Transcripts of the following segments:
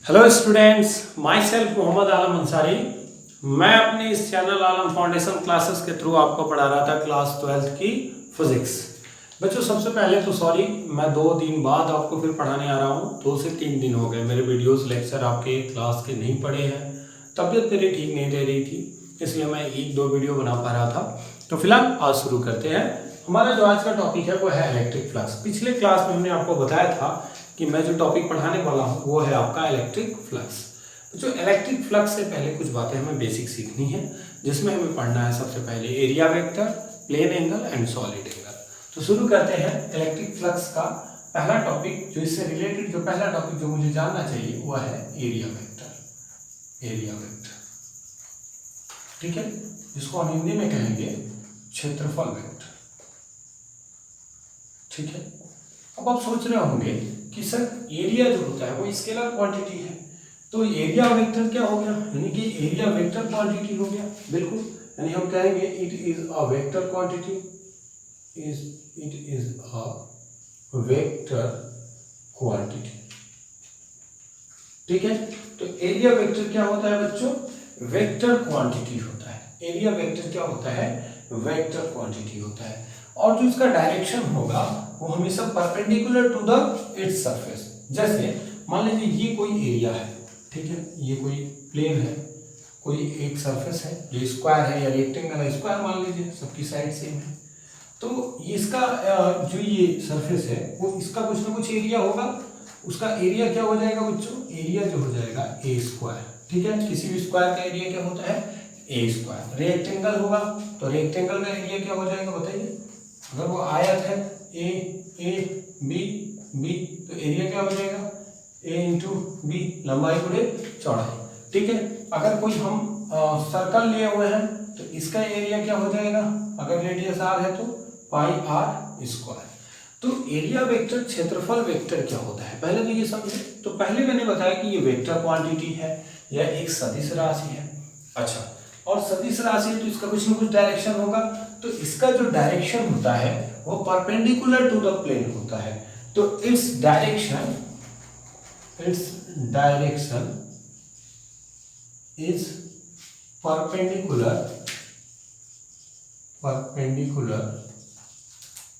Hello students, myself Mohammad Alam Ansari. मैं अपने इस चैनल आलम फाउंडेशन क्लासेस के थ्रू आपको पढ़ा रहा था क्लास 12th की फिजिक्स। बच्चों, सबसे पहले तो सॉरी, मैं 2 दिन बाद आपको फिर पढ़ाने आ रहा हूँ। 2 से 3 दिन हो गए मेरे वीडियोस लेक्चर आपके क्लास के नहीं पढ़े हैं। तबीयत मेरी ठीक नहीं रह रही थी, इसलिए मैं 1-2 वीडियो बना पा रहा था। तो फिलहाल आज शुरू करते हैं। हमारा जो आज का टॉपिक है वो है इलेक्ट्रिक फ्लक्स। पिछले क्लास में हमने आपको बताया था कि मैं जो टॉपिक पढ़ाने वाला हूँ वो है आपका इलेक्ट्रिक फ्लक्स। जो इलेक्ट्रिक फ्लक्स से पहले कुछ बातें हमें बेसिक सीखनी है, जिसमें हमें पढ़ना है सबसे पहले area vector, plane angle and solid angle. तो शुरू करते हैं इलेक्ट्रिक फ्लक्स का पहला टॉपिक। जो इससे रिलेटेड जो पहला टॉपिक जो मुझे जानना चाहिए वो है एरिया वेक्टर। एरिया वेक्टर, ठीक है, जिसको हम हिंदी में कहेंगे क्षेत्रफल वेक्टर। ठीक है, अब आप सोच रहे होंगे कि सर एरिया जो होता है वो स्केलर क्वांटिटी है, तो एरिया वेक्टर क्या हो गया, यानी कि एरिया वेक्टर क्वांटिटी हो गया। बिल्कुल, यानी हम कहेंगे it is a vector quantity, it is a vector quantity. ठीक है, तो एरिया वेक्टर क्या होता है बच्चों? वेक्टर क्वांटिटी होता है। एरिया वेक्टर क्या होता है? वेक्टर क्वांटिटी होता है। और जो इसका डायरेक्शन होगा वो हमेशा perpendicular to the its surface. जैसे मान लीजिए ये कोई एरिया है, ठीक है, ये कोई प्लेन है, कोई एक सरफेस है जो स्क्वायर है या रेक्टेंगल है, स्क्वायर मान लीजिए, सबकी साइड सेम है। तो इसका जो ये सरफेस है वो इसका कुछ ना कुछ एरिया होगा। उसका एरिया क्या हो जाएगा बच्चों? एरिया जो हो जाएगा ए स्क्वायर। ठीक है, किसी भी स्क्वायर का एरिया क्या होता है? ए स्क्वायर। रेक्टेंगल होगा तो रेक्टेंगल का एरिया क्या हो जाएगा बताइए? अगर वो आयत है ए बी बी, तो एरिया क्या हो जाएगा? ए इंटू बी, लंबाई गुणे चौड़ाई। ठीक है, अगर कोई हम सर्कल लिए हुए हैं तो इसका एरिया क्या हो जाएगा? अगर रेडियस आर है तो पाई आर स्क्वायर। तो एरिया वेक्टर क्षेत्रफल वेक्टर क्या होता है पहले तो ये समझे। तो पहले मैंने बताया कि ये वेक्टर क्वांटिटी है या एक सदिश राशि है। अच्छा, और सदिश राशि है तो इसका कुछ ना कुछ डायरेक्शन होगा। तो इसका जो डायरेक्शन होता है वो परपेंडिकुलर टू द प्लेन होता है। तो इट्स डायरेक्शन इज परपेंडिकुलर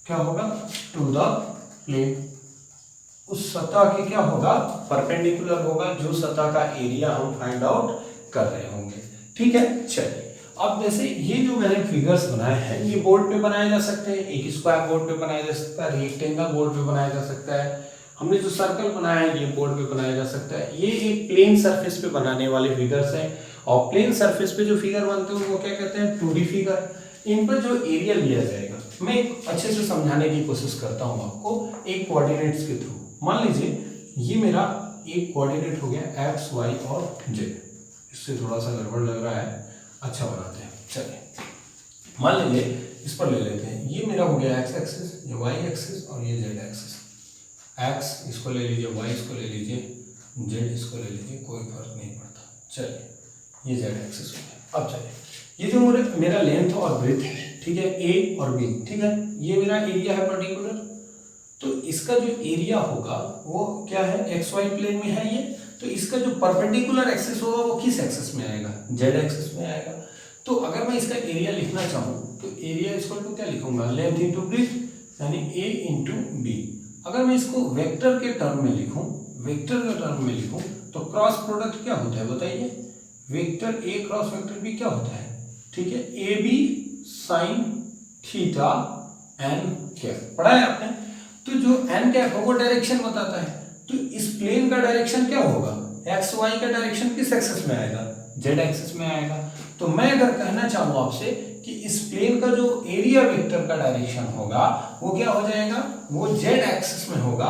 क्या होगा? To the plane. उस सतह के क्या होगा? परपेंडिकुलर होगा, जो सतह का एरिया हम फाइंड आउट कर रहे होंगे। ठीक है, चलिए अब जैसे ये जो मैंने फिगर्स बनाए हैं ये बोर्ड पे बनाए जा सकते हैं, एक स्क्वायर बोर्ड पे बनाया जा सकता है, रेक्टेंगल बोर्ड पे बनाया जा सकता है। हमने जो सर्कल बनाया है ये बोर्ड पे बनाया जा सकता है। ये एक प्लेन सरफेस पे बनाने वाले फिगर्स हैं, और प्लेन सरफेस पे जो फिगर बनते हैं वो क्या कहते हैं? 2D figure. इन पर जो एरिया लिया जाएगा, मैं एक अच्छे से समझाने की कोशिश करता हूँ आपको एक कोऑर्डिनेट्स के थ्रू। मान लीजिए ये मेरा एक कोऑर्डिनेट हो गया एक्स वाई और जेड। इससे थोड़ा सा गड़बड़ लग रहा है, अच्छा बनाते हैं। चलिए मान लीजिए इस पर ले लेते हैं, ये मेरा हो गया एक्स एक्सिस, ये वाई एक्सिस और ये जेड एक्सिस। एक्स इसको ले लीजिए, वाई इसको ले लीजिए, जेड इसको ले लीजिए, कोई फर्क नहीं पड़ता। चलिए ये जेड एक्सिस हो गया। अब चलिए ये जो मेरा लेंथ और ब्रेथ है, ठीक है, ए और बी, ठीक है, ये मेरा एरिया है पर्टिकुलर। तो इसका जो एरिया होगा वो क्या है? एक्स वाई प्लेन में है ये। तो इसका जो परपेंडिकुलर एक्सिस होगा वो किस एक्सिस में आएगा? जेड एक्सिस में आएगा। तो अगर मैं इसका एरिया लिखना चाहूँ तो एरिया इक्वल टू क्या लिखूंगा? लेंथ इंटू ब्रेथ, यानी ए इंटू बी। अगर मैं इसको वेक्टर के टर्म में लिखूं, तो क्रॉस प्रोडक्ट क्या होता है बताइए? Vector A cross vector B क्या होता है? ठीक है, A B sine theta N cap. पढ़ा है आपने? तो जो एन कैप है वो डायरेक्शन बताता है। तो इस प्लेन का डायरेक्शन क्या होगा? एक्स वाई का डायरेक्शन किस एक्सिस में आएगा? जेड एक्सिस में आएगा। तो मैं अगर कहना चाहूँ आपसे कि इस प्लेन का जो एरिया वेक्टर का डायरेक्शन होगा वो क्या हो जाएगा? वो जेड एक्सिस में होगा,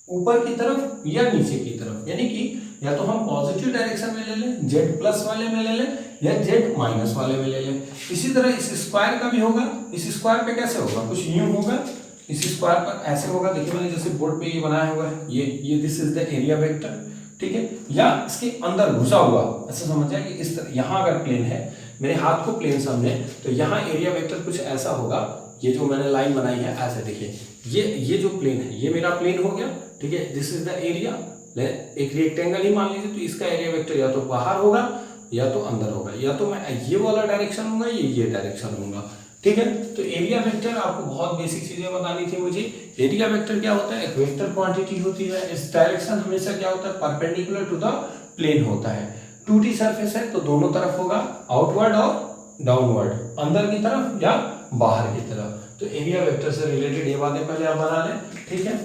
ऊपर की तरफ या नीचे की तरफ। यानी कि या तो हम पॉजिटिव डायरेक्शन में ले लें, जेड प्लस वाले में ले लें, या जेड माइनस वाले में ले लें। इसी तरह इस स्क्वायर का भी होगा। इस स्क्वायर पे कैसे होगा? कुछ यूं होगा, इस स्क्वायर पर ऐसे होगा। देखिए मैंने जैसे बोर्ड पे ये बनाया हुआ है, ये this is the area vector. ठीक है, या इसके अंदर घुसा हुआ, ऐसा समझ जाए कि इस तरह यहाँ अगर प्लेन है, मेरे हाथ को प्लेन समझे तो यहाँ एरिया वेक्टर कुछ ऐसा होगा। ये जो मैंने लाइन बनाई है ऐसे देखिए, ये जो प्लेन है ये मेरा प्लेन हो गया। ठीक है, दिस इज द एरिया एक रेक्टेंगल ही मान लीजिए, तो इसका एरिया वेक्टर या तो बाहर होगा या तो अंदर होगा, या तो मैं ये वाला डायरेक्शन लूंगा ये डायरेक्शन लूंगा। ठीक है, तो एरिया वेक्टर आपको बहुत बेसिक चीजें बतानी थी मुझे। एरिया वेक्टर क्या होता है, एक वेक्टर क्वांटिटी होती है, इस डायरेक्शन हमेशा क्या होता है, परपेंडिकुलर टू द प्लेन होता है। 2D सरफेस है तो दोनों तरफ होगा, आउटवर्ड और डाउनवर्ड, अंदर की तरफ या बाहर की तरफ। तो एरिया वेक्टर से रिलेटेड ये बातें पहले आप बना लें। ठीक है,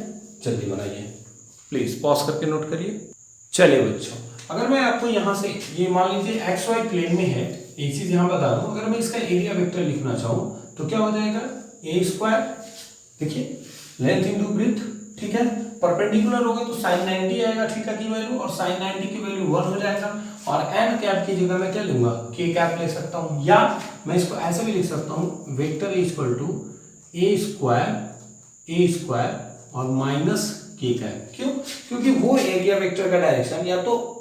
जल्दी बनाइए, प्लीज पॉज करके नोट करिए। चलिए बच्चों, अगर मैं आपको यहाँ से ये मान लीजिए XY प्लेन में है, एक चीज यहाँ बता दूं, अगर मैं इसका एरिया वेक्टर लिखना चाहूँ तो क्या हो जाएगा, a स्क्वायर, देखिए लेंथ इंटू ब्रेथ। ठीक है, परपेंडिकुलर होगा तो sin 90 आएगा थीटा की वैल्यू, और sin 90 की वैल्यू 1 हो जाएगा, और n कैप की जगह मैं क्या लूंगा, k कैप ले सकता हूँ, या मैं इसको ऐसे भी लिख सकता हूँ, vector equal to a square और माइनस k कैप। क्यों, क्योंकि वो एरिया वेक्टर का डायरेक्शन या तो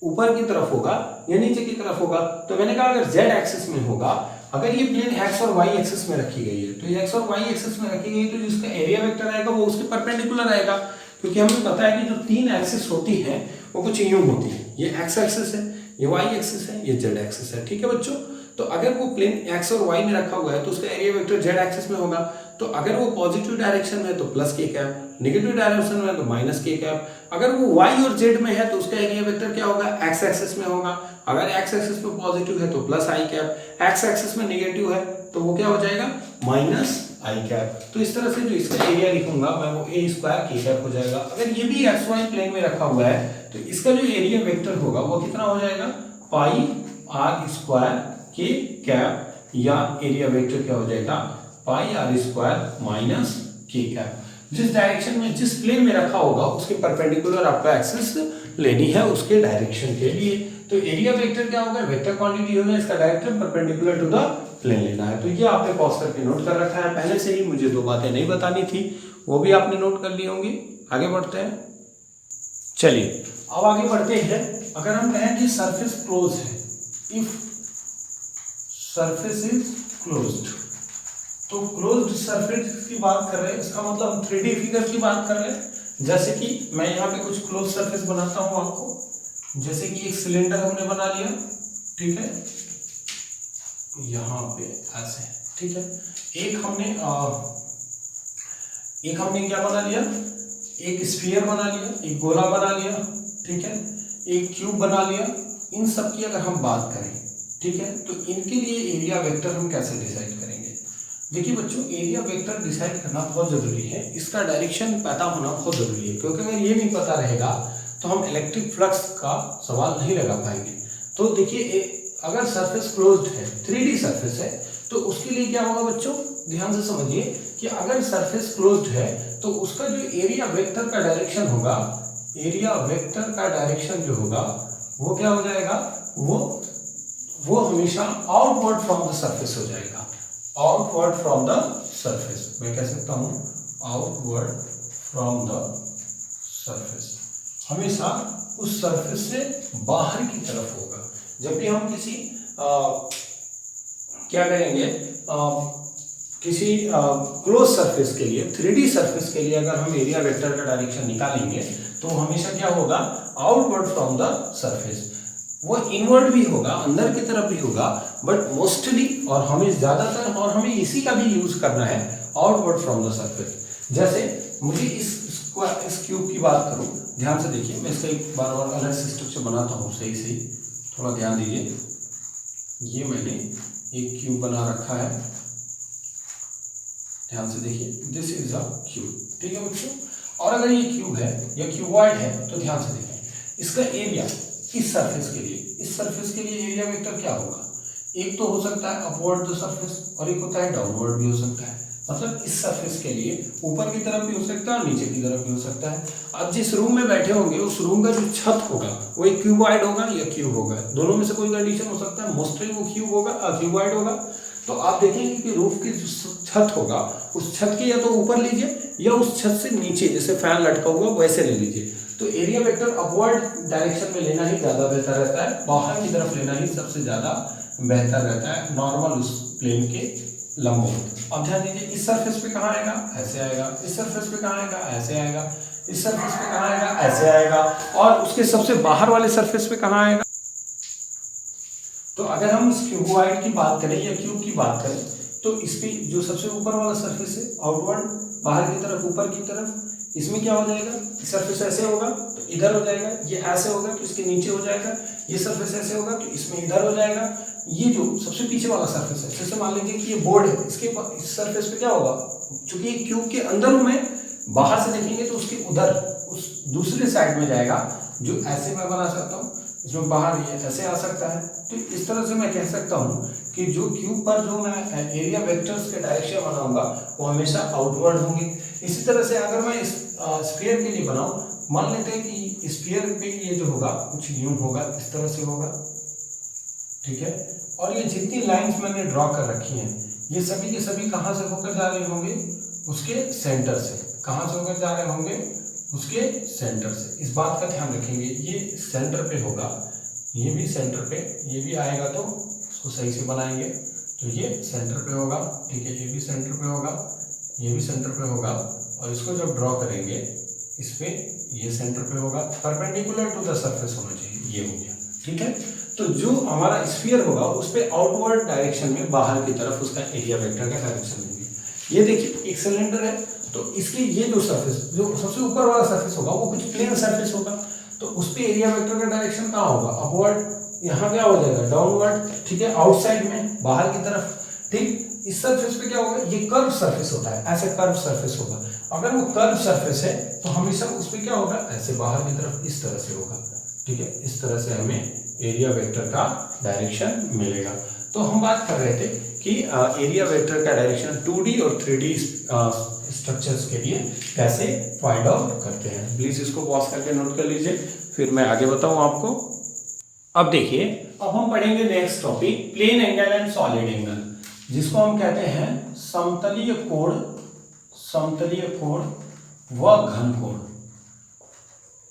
ऊपर की तरफ होगा या नीचे की तरफ होगा। तो मैंने कहा अगर z एक्सिस में होगा, अगर ये प्लेन x और y एक्सिस में रखी गई है, तो ये x और y एक्सिस में रखी गई, तो जिसका एरिया वेक्टर आएगा वो उसके परपेंडिकुलर आएगा, क्योंकि हमें पता है कि जो तीन एक्सिस होती है वो कुछ यूं होती है, ये x एक्सिस है, ये y एक्सिस है, ये z एक्सिस है। ठीक है बच्चों, तो अगर वो प्लेन x और y में रखा हुआ है तो उसका एरिया वेक्टर z एक्सिस में होगा। तो अगर वो पॉजिटिव डायरेक्शन में है तो plus k cap, negative direction में है तो माइनस k कैप। अगर वो y और z में है तो उसका एरिया वेक्टर क्या होगा, x एक्सिस में होगा। अगर x एक्सिस में पॉजिटिव है तो plus i cap, x axis में नेगेटिव है तो वो क्या हो जाएगा, माइनस i कैप। तो इस तरह से जो इसका एरिया लिखूंगा मैं वो a स्क्वायर k कैप हो जाएगा। अगर ये भी xy प्लेन में रखा हुआ है तो इसका जो एरिया वेक्टर होगा वो कितना हो जाएगा, पाई r स्क्वायर k कैप, या एरिया वेक्टर क्या हो जाएगा, पाई r square minus k cap. जिस डायरेक्शन में, जिस प्लेन में रखा होगा उसके परपेंडिकुलर आपको एक्सिस लेनी है उसके डायरेक्शन के लिए। तो एरिया वेक्टर क्या होगा, वेक्टर क्वांटिटी होगा, इसका direction perpendicular to the plane लेना है। तो ये आपने पॉज करके नोट कर रखा है पहले से ही, मुझे दो बातें नहीं बतानी थी, वो भी आपने नोट कर ली होंगी। आगे बढ़ते हैं, चलिए अब आगे बढ़ते हैं। अगर हम कहें कि सरफेस क्लोज है, इफ सरफेस इज क्लोज्ड, तो क्लोज्ड सरफेस की बात कर रहे हैं, इसका मतलब हम 3D फिगर की बात कर रहे हैं। जैसे कि मैं यहाँ पे कुछ क्लोज सरफेस बनाता हूँ आपको, जैसे कि एक सिलेंडर हमने बना लिया, ठीक है, यहाँ पे ऐसे, ठीक है। एक हमने क्या बना लिया, एक स्फीयर बना लिया, एक गोला बना लिया, ठीक है, एक क्यूब बना लिया। इन सब की अगर हम बात करें, ठीक है, तो इनके लिए एरिया वेक्टर हम कैसे डिसाइड करेंगे। देखिए बच्चों, एरिया वेक्टर डिसाइड करना बहुत ज़रूरी है, इसका डायरेक्शन पता होना बहुत ज़रूरी है, क्योंकि अगर ये नहीं पता रहेगा तो हम इलेक्ट्रिक फ्लक्स का सवाल नहीं लगा पाएंगे। तो देखिए, अगर सरफेस क्लोज्ड है, 3D सरफेस है, तो उसके लिए क्या होगा बच्चों, ध्यान से समझिए कि अगर सरफेस क्लोज्ड है तो उसका जो एरिया वेक्टर का डायरेक्शन होगा, एरिया वेक्टर का डायरेक्शन जो होगा वो क्या हो जाएगा, वो हमेशा आउटवर्ड फ्रॉम द सरफेस हो जाएगा, आउटवर्ड फ्रॉम द सरफेस। मैं कह सकता हूं आउटवर्ड फ्रॉम द सरफेस, हमेशा उस सरफेस से बाहर की तरफ होगा। जब भी हम किसी क्या करेंगे, किसी क्लोज सरफेस के लिए, 3D सरफेस के लिए अगर हम एरिया वेक्टर का डायरेक्शन निकालेंगे तो हमेशा क्या होगा, आउटवर्ड फ्रॉम द सरफेस। वो इनवर्ड भी होगा, अंदर की तरफ भी होगा, बट मोस्टली और हमें ज्यादातर, और हमें इसी का भी यूज करना है, आउटवर्ड फ्रॉम द सरफेस। जैसे मुझे इस क्यूब की बात करूं, ध्यान से देखिए, मैं इसका एक बार और अलग से स्ट्रक्चर बनाता हूं, सही सही थोड़ा ध्यान दीजिए। ये मैंने एक क्यूब बना रखा है, ध्यान से देखिए, दिस इज अ क्यूब, ठीक है बच्चों। और अगर ये क्यूब है या क्यूबॉइड है तो ध्यान से देखें, इसका एरिया इस सरफेस के लिए, इस सरफेस के लिए एरिया वेक्टर क्या होगा, एक तो हो सकता है अपवर्ड द सरफेस और एक होता है डाउनवर्ड भी हो सकता है। मतलब इस सरफेस के लिए ऊपर की तरफ भी हो सकता है और नीचे की तरफ भी हो सकता है। अब जिस रूम में बैठे होंगे उस रूम का जो छत होगा वो एक क्यूबॉइड होगा या क्यूब होगा, दोनों में से कोई कंडीशन हो सकता है, मोस्टली वो क्यूब होगा, क्यूबॉइड होगा। तो आप देखेंगे कि रूफ की जो छत होगा उस छत के या तो ऊपर लीजिए या उस छत से नीचे, जैसे फैन लटका हुआ वैसे ले लीजिए। तो एरिया वेक्टर अपवर्ड डायरेक्शन में लेना ही ज़्यादा बेहतर रहता है, बाहर की तरफ लेना ही सबसे ज़्यादा बेहतर रहता है, नॉर्मल उस प्लेन के लंबवत। अब ध्यान दीजिए, इस सरफेस पे कहाँ आएगा, ऐसे आएगा, इस सरफेस पे कहाँ आएगा, ऐसे आएगा, इस सरफेस पे कहाँ आएगा, ऐसे आएगा, और उसके सबसे बाहर वाले सरफेस पे कहाँ आएगा। तो अगर हम इस क्यूबॉइड की बात करें या क्यूब की बात करें तो इस पे जो सबसे ऊपर वाला सरफेस है आउटवर्ड, बाहर की तरफ, ऊपर की तरफ, इसमें क्या हो जाएगा, सरफेस ऐसे होगा तो इधर हो जाएगा, ये ऐसे होगा तो इसके नीचे हो जाएगा, ये सरफेस ऐसे होगा तो इसमें इधर हो जाएगा। ये जो सबसे पीछे वाला सरफेस है, जैसे मान लीजिए कि ये बोर्ड है, इसके इस सरफेस पे क्या होगा, चूंकि ये क्यूब के अंदर हूं मैं, बाहर से देखेंगे तो उसके उधर उस दूसरे साइड में जाएगा, जो ऐसे मैं बना सकता हूँ, इसमें बाहर ये ऐसे आ सकता है। तो इस तरह से मैं कह सकता हूँ कि जो क्यूब पर जो मैं एरिया वेक्टर्स के डायरेक्शन बनाऊंगा वो हमेशा आउटवर्ड होंगे। इसी तरह से अगर मैं इस स्फीयर के लिए बनाऊं, मान लेते हैं कि स्फीयर पे ये जो होगा कुछ यूं होगा, इस तरह से होगा, ठीक है। और ये जितनी लाइंस मैंने ड्रॉ कर रखी हैं ये सभी के सभी कहाँ से होकर जा रहे होंगे, उसके सेंटर से। कहाँ से होकर जा रहे होंगे, उसके सेंटर से। इस बात का ध्यान रखेंगे, ये सेंटर पे होगा, ये भी सेंटर पे, ये भी आएगा तो उसको सही से बनाएंगे तो ये सेंटर पे होगा, ठीक है। ये भी सेंटर पे होगा, ये भी सेंटर पे होगा, और इसको जब ड्रॉ करेंगे इस पे ये सेंटर पे होगा, परपेंडिकुलर टू द सरफेस होना चाहिए, ये हो गया, ठीक है। तो जो हमारा स्फीयर होगा उस पे आउटवर्ड डायरेक्शन में, बाहर की तरफ उसका एरिया वेक्टर का डायरेक्शन लेंगे। ये देखिए एक सिलेंडर है तो इसकी ये जो सरफेस, जो सबसे ऊपर वाला सरफेस होगा वो कुछ प्लेन सरफेस होगा, तो उस पे एरिया वेक्टर का डायरेक्शन कहाँ होगा, अपवर्ड। यहाँ क्या हो जाएगा, डाउनवर्ड, ठीक है, आउटसाइड में, बाहर की तरफ, ठीक। इस सरफेस पे क्या होगा, ये कर्व सरफेस होता है, ऐसे कर्व सरफेस होगा। अगर वो कर्व सरफेस है तो हमेशा उस पे क्या होगा, ऐसे बाहर की तरफ इस तरह से होगा, ठीक है। इस तरह से हमें एरिया वेक्टर का डायरेक्शन मिलेगा। तो हम बात कर रहे थे कि एरिया वेक्टर का डायरेक्शन 2D और 3D स्ट्रक्चर्स के लिए कैसे फाइंड आउट करते हैं। प्लीज इसको पॉज करके नोट कर लीजिए, फिर मैं आगे बताऊं आपको। अब देखिए, अब हम पढ़ेंगे next topic, plane angle and solid angle, जिसको हम कहते हैं समतलीय कोण, समतलीय कोण व घन कोण,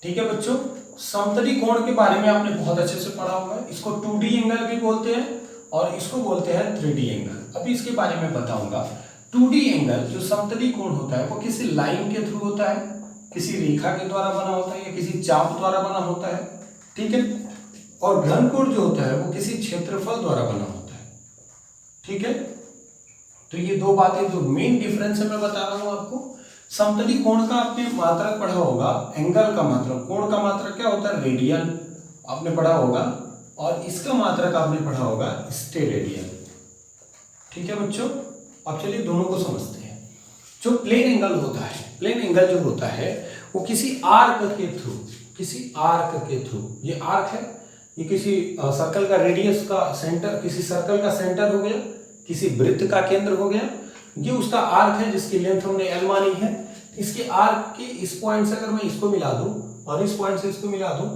ठीक है बच्चों। समतलीय कोण के बारे में आपने बहुत अच्छे से पढ़ा होगा, इसको 2D एंगल भी बोलते हैं और इसको बोलते हैं 3D एंगल। अभी इसके बारे में बताऊंगा। 2D एंगल जो समतलीय कोण होता है वो किसी लाइन के थ्रू होता है, किसी रेखा के द्वारा बना होता है या किसी चाप द्वारा बना होता है, ठीक है। और घन कोण जो होता है वो किसी क्षेत्रफल द्वारा बना होता है, ठीक है। तो ये दो बातें जो मेन डिफरेंस है मैं बता रहा हूं आपको। समतलीय कोण का आपने मात्रक पढ़ा होगा, एंगल का मात्रक, कोण का मात्रक क्या होता है, रेडियन, आपने पढ़ा होगा, और इसका मात्रक आपने पढ़ा होगा स्टेरेडियन, ठीक है बच्चों। अब चलिए दोनों को समझते हैं। जो प्लेन एंगल होता है, प्लेन एंगल जो होता है वो किसी आर्क के थ्रू, किसी आर्क के थ्रू, ये आर्क है, ये किसी सर्कल का रेडियस का सेंटर, किसी सर्कल का सेंटर हो गया, किसी वृत्त का केंद्र हो गया, ये उसका आर्क है जिसकी लेंथ हमने एल मानी है। इसके आर्क के इस पॉइंट से अगर मैं इसको मिला दूं और इस पॉइंट से इसको मिला दूं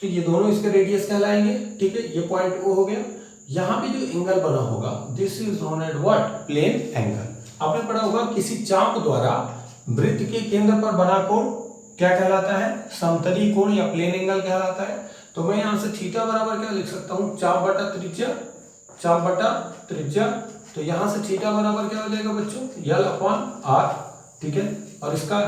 तो ये दोनों इसके रेडियस कहलाएंगे, ठीक है। ये पॉइंट ओ हो गया। यहाँ पे जो एंगल बना होगा this is known as what, plane angle. आपने पढ़ा होगा किसी चाप द्वारा वृत्त के केंद्र पर बना कोण क्या कहलाता है, समतलीय कोण या प्लेन एंगल कहलाता है। तो मैं यहाँ से थीटा बराबर क्या लिख सकता हूँ, चाप बटा त्रिज्या, चाप बटा त्रिज्या। तो यहाँ से थीटा बराबर क्या हो जाएगा बच्चों, यल अपॉन आर, ठीक है। और इसका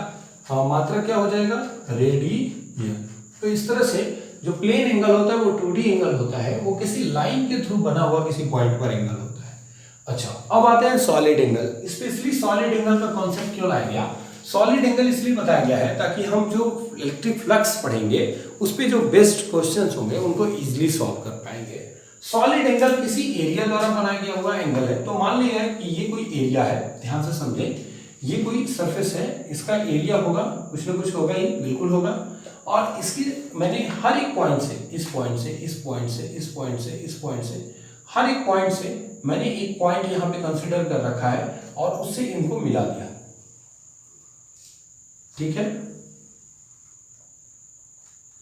मात्रा क्या हो जाएगा, रेडियन। तो इस तरह से जो प्लेन एंगल होता है वो 2D एंगल होता है, वो किसी लाइन के थ्रू बना हुआ किसी पॉइंट पर एंगल होता है। अच्छा, अब आते हैं solid angle. Specially solid angle का कॉन्सेप्ट क्यों लाया गया, सॉलिड एंगल इसलिए बताया गया है ताकि हम जो इलेक्ट्रिक फ्लक्स पढ़ेंगे उस पे जो बेस्ट क्वेश्चंस होंगे उनको इजीली सॉल्व कर पाएंगे। सॉलिड एंगल किसी एरिया द्वारा बनाया गया हुआ एंगल है। तो मान लिया है कि ये कोई एरिया है, ध्यान से समझें, ये कोई सरफेस है, इसका एरिया होगा, कुछ ना कुछ होगा ही, बिल्कुल होगा। और इसकी मैंने हर एक पॉइंट से, इस पॉइंट से, इस पॉइंट से, इस पॉइंट से, इस पॉइंट से, हर एक पॉइंट से मैंने एक पॉइंट यहाँ पे कंसिडर कर रखा है और उससे इनको मिला दिया, ठीक है।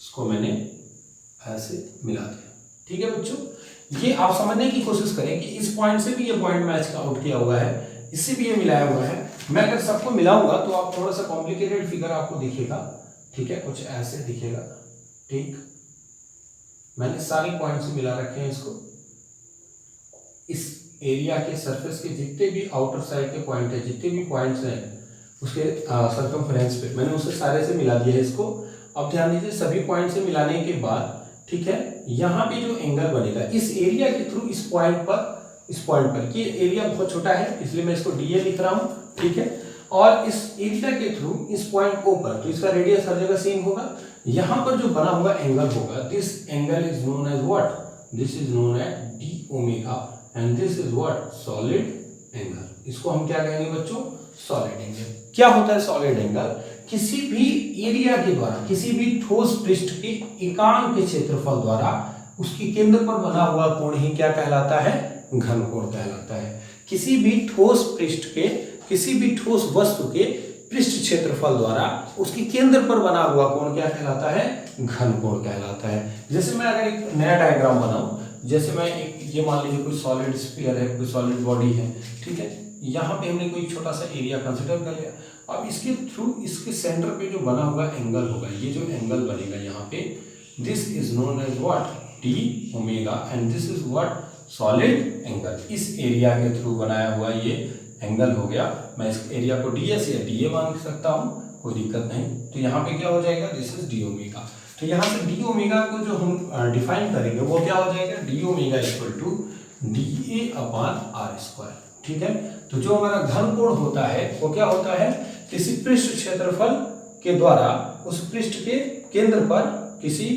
इसको मैंने ऐसे मिला दिया, ठीक है बच्चों। ये आप समझने की कोशिश करें कि इस पॉइंट से भी ये पॉइंट मैच आउट किया हुआ है, इससे भी ये मिलाया हुआ है। मैं अगर सबको मिलाऊंगा तो आप थोड़ा सा कॉम्प्लिकेटेड फिगर आपको दिखेगा, ठीक है, कुछ ऐसे दिखेगा, ठीक। मैंने सारे पॉइंट से मिला रखे हैं इसको। इस एरिया के सरफेस के जितने भी आउटर साइड के पॉइंट है, जितने भी पॉइंट्स हैं उसके सर्कमफ्रेंस पे, मैंने उसे सारे से मिला दिया है इसको। अब ध्यान दीजिए सभी पॉइंट से मिलाने के बाद, ठीक है, यहाँ पे जो एंगल बनेगा इस एरिया के थ्रू इस पॉइंट पर ये एरिया बहुत छोटा है इसलिए मैं इसको डीए लिख रहा हूँ, ठीक है, और इस एरिया के थ्रू इस पॉइंट ओ पर, तो इसका रेडियस हर जगह सेम होगा। यहाँ पर जो बना हुआ एंगल होगा, this angle is known as what, this is known as D omega and this is what, solid angle. इसको हम क्या कहेंगे बच्चों, सॉलिड एंगल। क्या होता है सॉलिड एंगल, किसी भी एरिया के द्वारा, किसी भी ठोस पृष्ठ के एकांक के क्षेत्रफल द्वारा उसके केंद्र पर बना हुआ कोण ही क्या कहलाता है, घन कोण कहलाता है। किसी भी ठोस पृष्ठ के, किसी भी ठोस वस्तु के पृष्ठ क्षेत्रफल द्वारा उसके केंद्र पर बना हुआ कोण क्या कहलाता है, घन कोण कहलाता है। जैसे मैं अगर एक नया डायग्राम बनाऊं, जैसे मैं एक, ये मान लीजिए कोई सॉलिड स्फीयर है, कोई सॉलिड बॉडी है, ठीक है, यहाँ पे हमने कोई छोटा सा एरिया कंसिडर कर लिया। अब इसके थ्रू इसके सेंटर पे जो बना हुआ एंगल होगा, ये जो एंगल बनेगा यहाँ पे, this is known as what, D omega and this is what, solid angle. इस एरिया के थ्रू बनाया हुआ ये एंगल हो गया। मैं इस एरिया को डी एस या डी ए मान सकता हूँ, कोई दिक्कत नहीं। तो यहाँ पे क्या हो जाएगा, दिस इज डी ओमेगा। तो यहाँ से डी ओमेगा को जो हम डिफाइन करेंगे वो क्या हो जाएगा, D omega equal to D A upon R square, ठीक है। तो जो हमारा घन कोण होता है वो क्या होता है, किसी पृष्ठ क्षेत्रफल के द्वारा उस पृष्ठ के केंद्र पर, किसी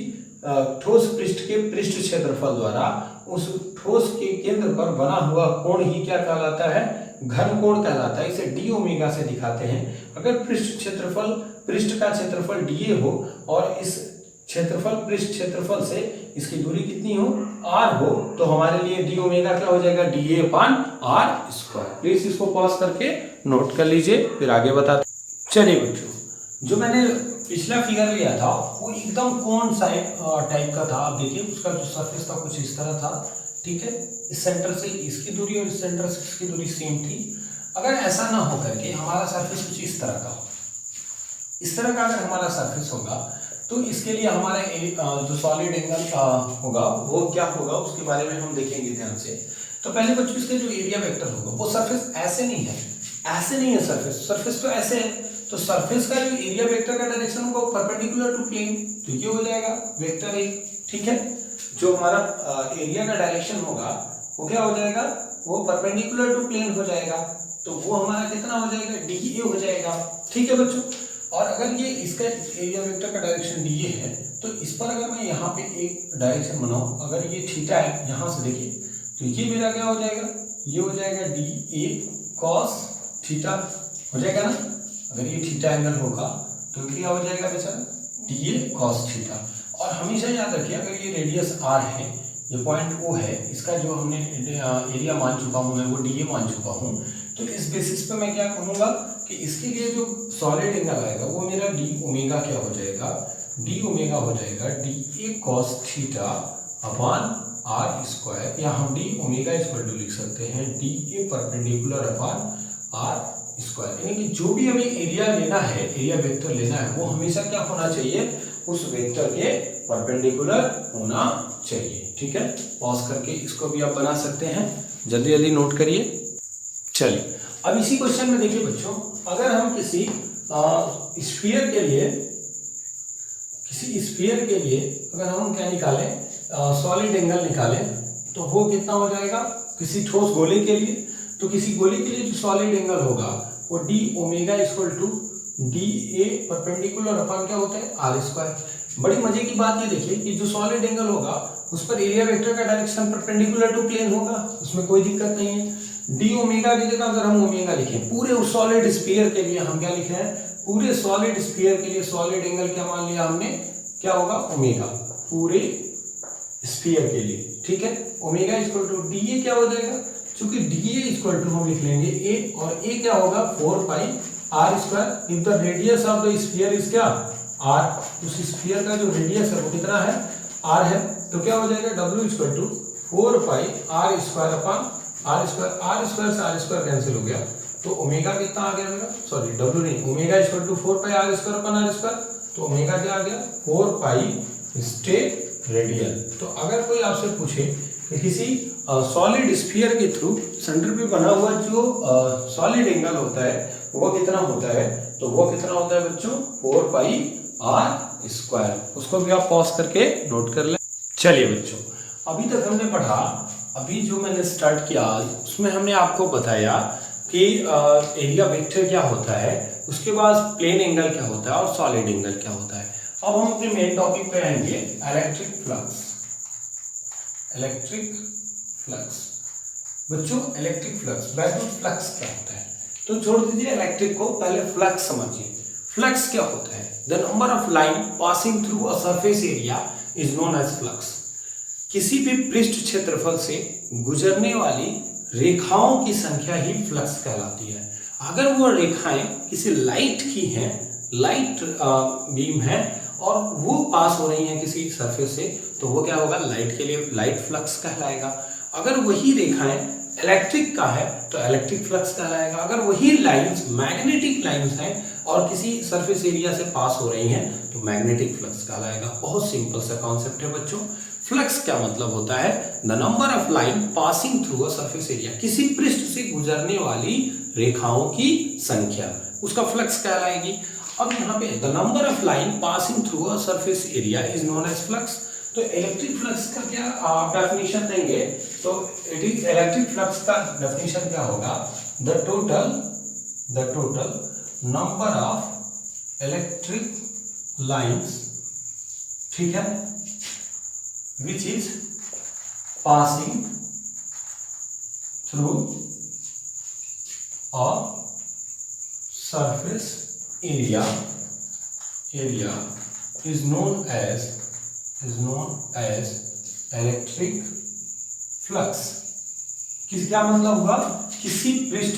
ठोस पृष्ठ के पृष्ठ क्षेत्रफल द्वारा उस ठोस के केंद्र पर बना हुआ कोण ही क्या कहलाता है, घन कोण कहलाता है। इसे डी ओमेगा से दिखाते हैं। अगर पृष्ठ का क्षेत्रफल डीए हो और इस क्षेत्रफल, पृष्ठ क्षेत्रफल से इसकी दूरी कितनी हो, आर हो, तो हमारे लिए डी ओमेगा क्या हो जाएगा, D A upon R square. Please इसको पॉज करके नोट कर लीजिए, फिर आगे बताते। चलिए बच्चों, जो मैंने पिछला फिगर लिया था वो एकदम कोन टाइप का था। आप देखिए उसका जो सरफेस था कुछ इस तरह था, ठीक है। इस सेंटर से इसकी दूरी और इस सेंटर से इसकी दूरी सेम थी। अगर ऐसा ना हो करके हमारा सरफेस कुछ इस तरह का हो, इस तरह का अगर हमारा सरफेस होगा तो इसके लिए हमारा जो सॉलिड एंगल होगा वो क्या होगा, उसके बारे में हम देखेंगे ध्यान से। तो पहले बच्चों इसका जो एरिया वेक्टर होगा वो सरफेस ऐसे नहीं है, ऐसे नहीं है सरफेस तो ऐसे है। तो सरफेस का जो एरिया वेक्टर का डायरेक्शन होगा वो परपेंडिकुलर टू प्लेन, तो ये हो जाएगा वेक्टर ए, ठीक है। जो हमारा एरिया का डायरेक्शन होगा वो क्या हो जाएगा, वो परपेंडिकुलर टू प्लेन हो जाएगा। तो वो हमारा कितना हो जाएगा, डी ए हो जाएगा, ठीक है बच्चों। और अगर ये इसका एरिया वेक्टर का डायरेक्शन डी ए है तो इस पर अगर मैं यहाँ पे एक डायरेक्शन बनाऊं, अगर ये थीटा है, यहाँ से देखिए तो ये मेरा क्या हो जाएगा, ये हो जाएगा डी ए कॉस थीटा हो जाएगा ना। अगर ये थीटा एंगल होगा तो क्या हो जाएगा बेचारा, डी ए कॉस थीटा। और हमेशा याद रखिए अगर ये रेडियस आर है, ये पॉइंट ओ है, इसका जो हमने एरिया मान चुका हूँ मैं, वो डी ए मान चुका हूँ। तो इस बेसिस पे मैं क्या कहूँगा कि इसके लिए जो सॉलिड एंगल आएगा वो मेरा डी ओमेगा क्या हो जाएगा, डी ओमेगा हो जाएगा D A cos theta upon R square, या हम डी ओमेगा इक्वल टू लिख सकते हैं D A perpendicular upon R square. यानी कि जो भी हमें एरिया लेना है, एरिया वेक्टर लेना है, वो हमेशा क्या होना चाहिए, उस वेक्टर के परपेंडिकुलर होना चाहिए, ठीक है। पॉज करके इसको भी आप बना सकते हैं, जल्दी जल्दी नोट करिए। चलिए अब इसी क्वेश्चन में देखिए बच्चों, अगर हम किसी स्फीयर के लिए अगर हम क्या निकालें, सॉलिड एंगल निकालें, तो वो कितना हो जाएगा, किसी ठोस गोले के लिए, तो किसी गोले के लिए जो सॉलिड एंगल होगा वो D omega equal to D A perpendicular upon क्या होता है, आर स्क्वायर। बड़ी मजे की बात ये देखिए कि जो सॉलिड एंगल होगा उस पर एरिया वेक्टर का डायरेक्शन परपेंडिकुलर टू प्लेन होगा, उसमें कोई दिक्कत नहीं है। डी ओमेगा की जगह अगर हम ओमेगा लिखें, पूरे उस सॉलिड स्फीयर के लिए हम क्या लिख रहे हैं, पूरे सॉलिड स्फीयर के लिए सॉलिड एंगल क्या मान लिया हमने, क्या होगा, ओमेगा, पूरे स्फीयर के लिए, ठीक है। Omega equal to D A क्या हो जाएगा, चूंकि डी ए इक्वल टू हम लिख लेंगे ए, और ए क्या होगा 4 pi R square. If the radius of the sphere is क्या, आर, उस स्फीयर का जो रेडियस है वो कितना है, आर है। तो क्या हो जाएगा, W equal to 4 pi R square upon R square. R square से आर स्क्वायर कैंसिल हो गया, तो ओमेगा कितना आ गया मेरा, सॉरी डब्ल्यू नहीं, omega equal to 4 pi R square upon R square. तो ओमेगा क्या आ गया, 4 पाई स्टेप रेडियन। तो अगर कोई आपसे पूछे कि किसी सॉलिड स्फीयर के थ्रू सेंटर पे बना हुआ जो सॉलिड एंगल होता है वो कितना होता है, तो वो कितना होता है बच्चों 4 पाई r स्क्वायर। उसको भी आप पॉज करके नोट कर लें। चलिए बच्चों, अभी तक हमने पढ़ा, अभी जो मैंने स्टार्ट किया उसमें हमने आपको बताया कि एरिया वेक्टर क्या होता है, उसके बाद प्लेन एंगल क्या होता है और सॉलिड एंगल क्या होता है। अब हम अपने मेन टॉपिक पे आएंगे, इलेक्ट्रिक फ्लक्स। इलेक्ट्रिक फ्लक्स बच्चों, इलेक्ट्रिक फ्लक्स, वैद्युत फ्लक्स क्या होता है, तो छोड़ दीजिए इलेक्ट्रिक को, पहले फ्लक्स समझिए। फ्लक्स क्या होता है, the number of line passing through a surface area is known as flux. किसी भी पृष्ठ क्षेत्रफल से गुजरने वाली रेखाओं की संख्या ही फ्लक्स कहलाती है। अगर वो रेखाएं किसी लाइट की हैं, लाइट बीम है और वो पास हो रही हैं किसी सरफेस से, तो वो क्या होगा, लाइट के लिए लाइट फ्लक्स कहलाएगा। अगर वही रेखाएं इलेक्ट्रिक का है तो इलेक्ट्रिक फ्लक्स कहलाएगा। अगर वही लाइंस मैग्नेटिक लाइंस हैं और किसी सरफेस एरिया से पास हो रही हैं तो मैग्नेटिक फ्लक्स कहलाएगा। बहुत सिंपल सा कॉन्सेप्ट है बच्चों। फ्लक्स क्या मतलब होता है, the number of line passing through a surface area, किसी पृष्ठ से गुजरने वाली रेखाओं की संख्या, उसका फ्लक्स कहलाएगी। अब यहाँ पे the number of line passing through a surface area is known as flux. तो इलेक्ट्रिक फ्लक्स का क्या आप डेफिनेशन देंगे, तो इट इज इलेक्ट्रिक फ्लक्स का डेफिनेशन क्या होगा, the total number of electric lines, ठीक है, which is passing through a surface area is known as electric flux। किस क्या मतलब हुआ, किसी पृष्ठ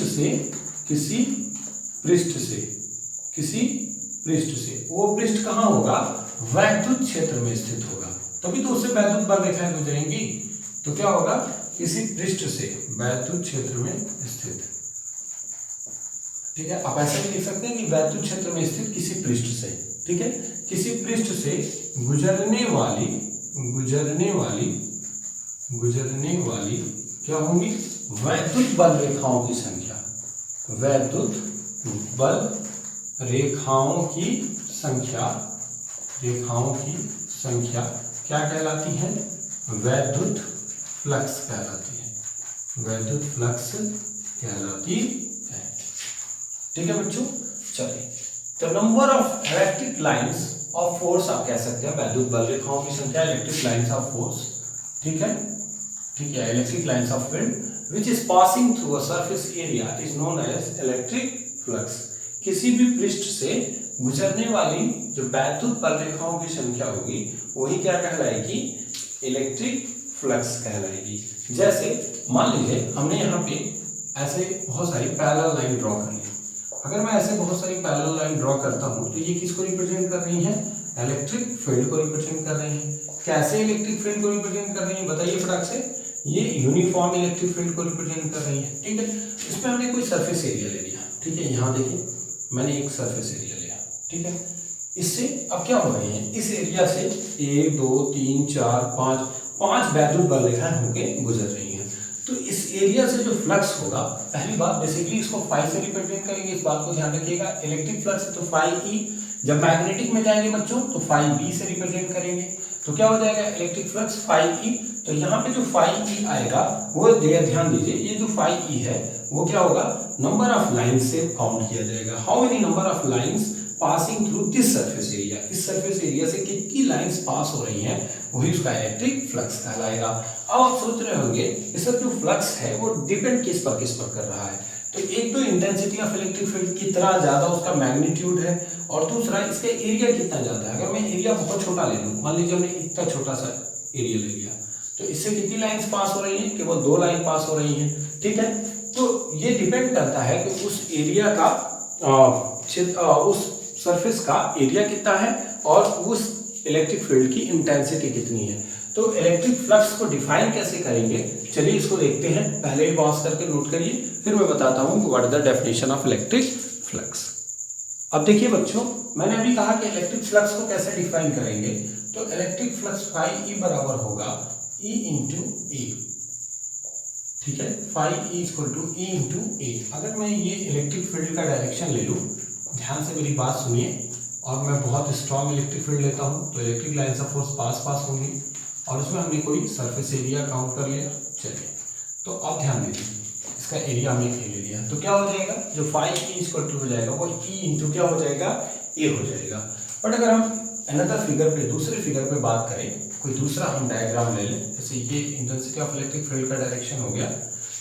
से वो पृष्ठ कहाँ होगा, वैद्युत क्षेत्र में स्थित होगा, तभी तो उससे वैद्युत बल रेखाएं गुजरेंगी। तो क्या होगा, किसी पृष्ठ से वैद्युत क्षेत्र में स्थित, ठीक है। आप ऐसा भी लिख सकते हैं कि वैद्युत क्षेत्र में स्थित किसी पृष्ठ से, ठीक है, किसी पृष्ठ से गुजरने वाली क्या होंगी, वैद्युत बल रेखाओं की संख्या, वैद्युत बल रेखाओं की संख्या क्या कहलाती है, वैद्युत फ्लक्स कहलाती है, वैद्युत फ्लक्स कहलाती है, ठीक है बच्चों। चलिए, तो number of electric lines of force आप कह सकते हैं, वैद्युत बल रेखाओं की संख्या, इलेक्ट्रिक लाइंस ऑफ फोर्स, ठीक है, electric lines of field which is passing through a surface area is known as electric flux। किसी भी पृष्ठ से गुजरने वाली जो वैद्युत बल रेखाओं की संख्या होगी वही क्या कहलाएगी, इलेक्ट्रिक फ्लक्स कहलाएगी। जैसे मान लीजिए हमने यहाँ पे ऐसे बहुत सारी पैरेलल लाइन ड्रॉ कर ली। अगर मैं ऐसे बहुत सारी पैरेलल लाइन ड्रॉ करता हूँ तो ये किसको रिप्रेजेंट कर रही है, इलेक्ट्रिक फील्ड को रिप्रेजेंट कर रही है। कैसे इलेक्ट्रिक फील्ड को रिप्रेजेंट कर रही है बताइए फटाक से, ये यूनिफॉर्म इलेक्ट्रिक फील्ड को रिप्रेजेंट कर रही है, ठीक है। इसमें हमने कोई सरफेस एरिया ले लिया, ठीक है, यहाँ देखिए मैंने एक सरफेस एरिया लिया, ठीक है। इससे अब क्या हो रही है, इस एरिया से 1 2 3 4 5 वैद्युत बल रेखाएं होके गुजर रही हैं। तो इस एरिया से जो फ्लक्स होगा, पहली बात बेसिकली इसको फाई से रिप्रेजेंट करेंगे, इस बात को ध्यान रखिएगा। इलेक्ट्रिक फ्लक्स है तो फाई ई, जब मैग्नेटिक में जाएंगे बच्चों तो फाई बी से रिप्रेजेंट करेंगे। तो क्या हो जाएगा, इलेक्ट्रिक फ्लक्स फाई ई। तो यहाँ पे जो फाई ई आएगा वो ध्यान दीजिए, ये जो फाई ई है वो क्या होगा, नंबर ऑफ लाइंस से काउंट किया जाएगा। How many number of lines passing through this surface area, इस सरफेस एरिया से कितनी लाइंस पास हो रही हैं वही उसका इलेक्ट्रिक फ्लक्स कहलाएगा। अब आप सोच रहे होंगे इसका जो फ्लक्स है वो डिपेंड किस पर कर रहा है। तो एक तो इंटेंसिटी ऑफ इलेक्ट्रिक फील्ड कितना ज्यादा उसका मैग्नीट्यूड है, और दूसरा इसका एरिया कितना ज्यादा है। अगर मैं एरिया बहुत छोटा ले लूँ, मान लीजिए हमने इतना छोटा सा एरिया ले लिया, तो इससे कितनी लाइंस पास हो रही हैं, केवल 2 लाइन पास हो रही हैं, ठीक है। तो ये डिपेंड करता है कि उस एरिया का उस सरफेस का एरिया कितना है और उस इलेक्ट्रिक फील्ड की इंटेंसिटी कितनी है। तो इलेक्ट्रिक फ्लक्स को डिफाइन कैसे करेंगे, चलिए इसको देखते हैं। पहले ही पॉज करके नोट करिए, फिर मैं बताता हूँ what is the definition of electric flux. अब देखिए बच्चों, मैंने अभी कहा कि इलेक्ट्रिक फ्लक्स को कैसे डिफाइन करेंगे। तो इलेक्ट्रिक फ्लक्स फाई ई बराबर होगा E इंटू ए, ठीक है, phi E equal to E into A. अगर मैं ये इलेक्ट्रिक फील्ड का डायरेक्शन ले लूँ, ध्यान से मेरी बात सुनिए, और मैं बहुत स्ट्रॉन्ग इलेक्ट्रिक फील्ड लेता हूँ तो electric lines of force pass होंगी, और उसमें हमने कोई सरफेस एरिया काउंट कर लिया। चलिए, तो अब ध्यान दीजिए, इसका एरिया हमने ए ले लिया, तो क्या हो जाएगा, जो फाई ई इक्वल टू हो जाएगा वो ई इंटू क्या हो जाएगा, ए हो जाएगा। बट अगर हम अनदर फिगर पे, दूसरे फिगर पे बात करें, कोई दूसरा हम डायग्राम ले लें, जैसे ये इंटेंसिटी ऑफ इलेक्ट्रिक फील्ड का डायरेक्शन हो गया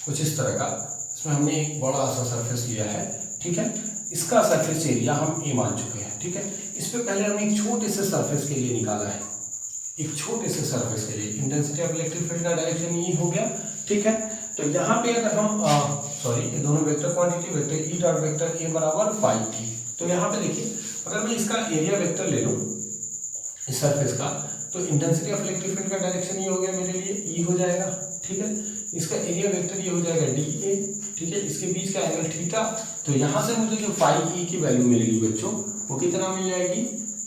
कुछ इस तरह का, इसमें हमने एक बड़ा सा सरफेस लिया है, ठीक है, इसका सरफेस एरिया हम ए मान चुके हैं, ठीक है। इस पे पहले हमने एक छोटे से सरफेस के लिए निकाला है, एक छोटे से सरफेस के लिए इंटेंसिटी ऑफ इलेक्ट्रिक फील्ड का डायरेक्शन ये हो गया, ठीक है। तो यहाँ पे अगर हम ये दोनों vector quantity, vector E dot vector ए बराबर फाई थी, तो यहाँ पे देखिए, अगर मैं इसका एरिया वेक्टर ले लूँ इस सरफेस का, तो इंटेंसिटी ऑफ इलेक्ट्रिक फील्ड का डायरेक्शन ये हो गया मेरे लिए, ई हो जाएगा, ठीक है। इसका एरिया वेक्टर ये हो जाएगा डी ए, ठीक है, इसके बीच का एंगल थीटा। तो यहाँ से मुझे जो फाई ई की वैल्यू मिलेगी बच्चों, वो कितना मिल जाएगी,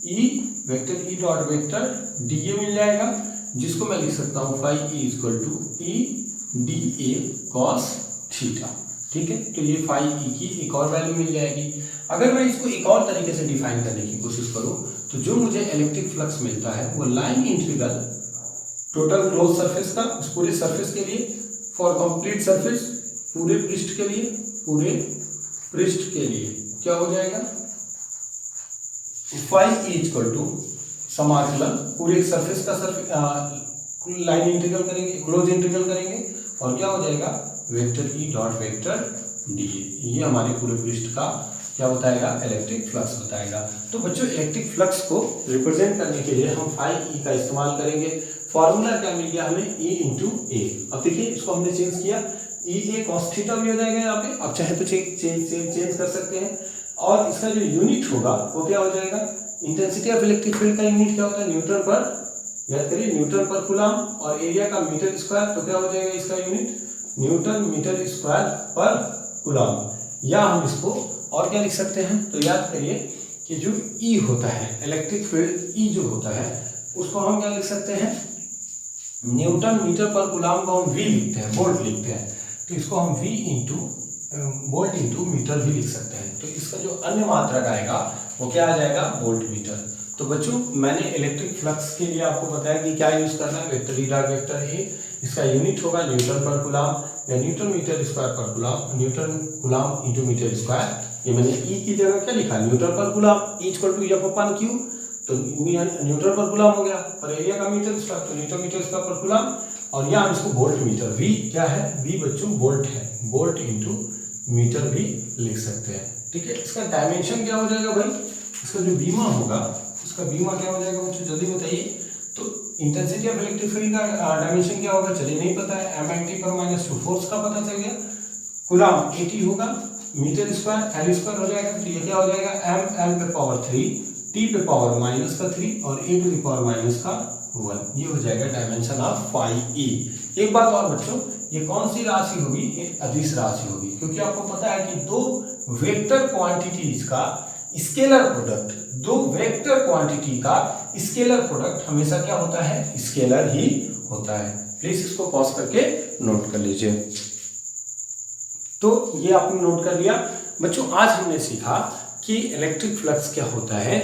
E vector E dot vector D A मिल जाएगा, जिसको मैं लिख सकता हूँ phi E equal to E D A cos theta, ठीक है। तो ये फाई ई की एक और वैल्यू मिल जाएगी। अगर मैं इसको एक और तरीके से डिफाइन करने की कोशिश करूँ, तो जो मुझे इलेक्ट्रिक फ्लक्स मिलता है वो line integral total close surface का, उस पूरे सरफेस के लिए, फॉर कंप्लीट सरफेस, पूरे पृष्ठ के लिए, पूरे पृष्ठ के लिए क्या हो जाएगा, फाई ई इक्वल टू समाकलन पूरे सरफेस का लाइन इंटीग्रल करेंगे, क्लोज इंटीग्रल करेंगे, और क्या हो जाएगा, vector E dot vector D ए। ये हमारे पूरे पृष्ठ का क्या बताएगा, इलेक्ट्रिक फ्लक्स बताएगा। तो बच्चों, इलेक्ट्रिक फ्लक्स को रिप्रेजेंट करने के लिए हम फाई ई का इस्तेमाल करेंगे। फॉर्मूला क्या मिल गया हमें, ई इंटू ए। अब देखिए, इसको हमने चेंज किया, ई ए कॉस थीटा भी हो जाएगा यहाँ पे, अब चाहे तो चेंज कर सकते हैं। और इसका जो यूनिट होगा वो क्या हो जाएगा, इंटेंसिटी ऑफ इलेक्ट्रिक फील्ड का यूनिट क्या होता है, न्यूटन पर, याद करिए, न्यूटन पर कूलम, और एरिया का मीटर स्क्वायर, तो क्या हो जाएगा इसका यूनिट, न्यूटन मीटर स्क्वायर पर कूलम। या हम इसको और क्या लिख सकते हैं, तो याद करिए कि जो ई होता है, इलेक्ट्रिक फील्ड ई जो होता है, उसको हम क्या लिख सकते हैं, न्यूटन मीटर पर कूलम को हम वी लिखते हैं, वोल्ट लिखते हैं, तो इसको हम V into volt into metre भी लिख सकते हैं। तो इसका जो अन्य मात्रक आएगा वो क्या आ जाएगा, वोल्ट मीटर। तो बच्चों, मैंने इलेक्ट्रिक फ्लक्स के लिए आपको बताया कि क्या यूज करना है, vector E dot vector A, इसका यूनिट होगा न्यूटन पर कूलम या न्यूटन मीटर स्क्वायर पर coulomb, newton coulomb into metre square. ये मैंने ई की जगह क्या लिखा, न्यूटन पर coulomb, E equal to F upon Q, तो न्यूटन पर कूलम हो गया, और एरिया का मीटर स्क्वायर, तो न्यूटन मीटर स्क्वायर पर कूलम, और यहाँ इसको वोल्ट मीटर, वी क्या है, वी बच्चों वोल्ट है, वोल्ट इंटू मीटर भी लिख सकते हैं, ठीक है। इसका डायमेंशन क्या हो जाएगा भाई, इसका जो बीमा होगा, उसका बीमा क्या हो जाएगा बच्चों, जल्दी बताइए। तो इंटेंसिटी ऑफ इलेक्ट्रिक फील्ड का डायमेंशन क्या होगा, चलिए नहीं पता है, एम एन टी पर माइनस 2 फोर्स का पता चल गया, कूलम एटी होगा, मीटर स्क्वायर एल स्क्वायर हो जाएगा, तो ये क्या हो जाएगा, एम एल पे पावर 3, टी पे पावर माइनस का 3, और ए टू द पावर माइनस का 1। ये हो जाएगा डायमेंशन ऑफ फाई ई। एक बात और बच्चों, ये कौन सी राशि होगी, एक अदिश राशि होगी, क्योंकि आपको पता है कि दो वेक्टर क्वांटिटीज का स्केलर प्रोडक्ट, दो वेक्टर क्वांटिटी का स्केलर प्रोडक्ट हमेशा क्या होता है, स्केलर ही होता है। प्लीज इसको पॉज करके नोट कर लीजिए। तो ये आपने नोट कर लिया बच्चों। आज हमने सीखा कि इलेक्ट्रिक फ्लक्स क्या होता है,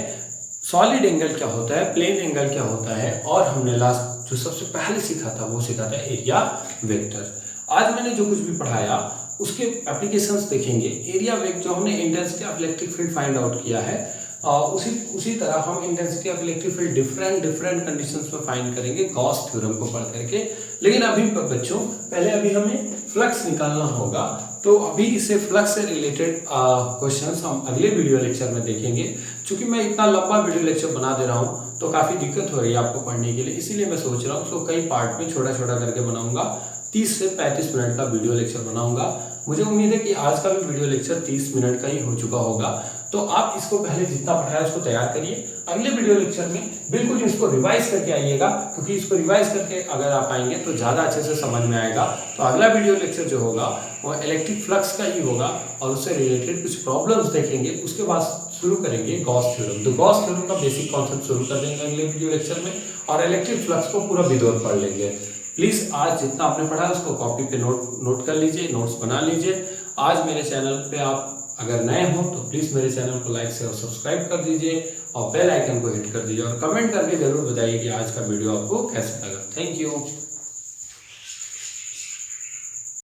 सॉलिड एंगल क्या होता है, प्लेन एंगल क्या होता है, और हमने लास्ट जो सबसे पहले सीखा था वो सीखा था एरिया वेक्टर। आज मैंने जो कुछ भी पढ़ाया उसके एप्लीकेशंस देखेंगे। एरिया वेक्टर जो हमने intensity of electric field find out किया है, उसी तरह हम intensity of electric field different conditions में फाइंड करेंगे गॉस थ्योरम को पढ़ करके। लेकिन अभी बच्चों, पहले अभी हमें फ्लक्स निकालना होगा, तो अभी इससे फ्लक्स से रिलेटेड क्वेश्चंस हम अगले वीडियो लेक्चर में देखेंगे। चूंकि मैं इतना लंबा वीडियो लेक्चर बना दे रहा हूँ तो काफ़ी दिक्कत हो रही है आपको पढ़ने के लिए, इसीलिए मैं सोच रहा हूँ उसको कई पार्ट में छोटा छोटा करके बनाऊंगा। 30 से 35 मिनट का वीडियो लेक्चर बनाऊंगा। मुझे उम्मीद है कि आज का भी वीडियो लेक्चर 30 मिनट का ही हो चुका होगा। तो आप इसको पहले जितना पढ़ाया उसको तैयार करिए, अगले वीडियो लेक्चर में बिल्कुल इसको रिवाइज करके आइएगा, क्योंकि इसको रिवाइज करके अगर आप आएंगे तो ज़्यादा अच्छे से समझ में आएगा। तो अगला वीडियो लेक्चर जो होगा वो इलेक्ट्रिक फ्लक्स का ही होगा और उससे रिलेटेड कुछ प्रॉब्लम्स देखेंगे। उसके बाद शुरू करेंगे गॉस थ्योरम। तो गॉस थ्योरम का बेसिक कॉन्सेप्ट शुरू कर देंगे अगले वीडियो लेक्चर में, और इलेक्ट्रिक फ्लक्स को पूरा विदोर पढ़ लेंगे। प्लीज़ आज जितना आपने पढ़ा उसको कॉपी पे नोट कर लीजिए, नोट्स बना लीजिए। आज मेरे चैनल पे आप अगर नए हो तो प्लीज़ मेरे चैनल को लाइक से और सब्सक्राइब कर दीजिए और बेल आइकन को हिट कर दीजिए और कमेंट करके ज़रूर बताइए कि आज का वीडियो आपको कैसा लगा। Thank you.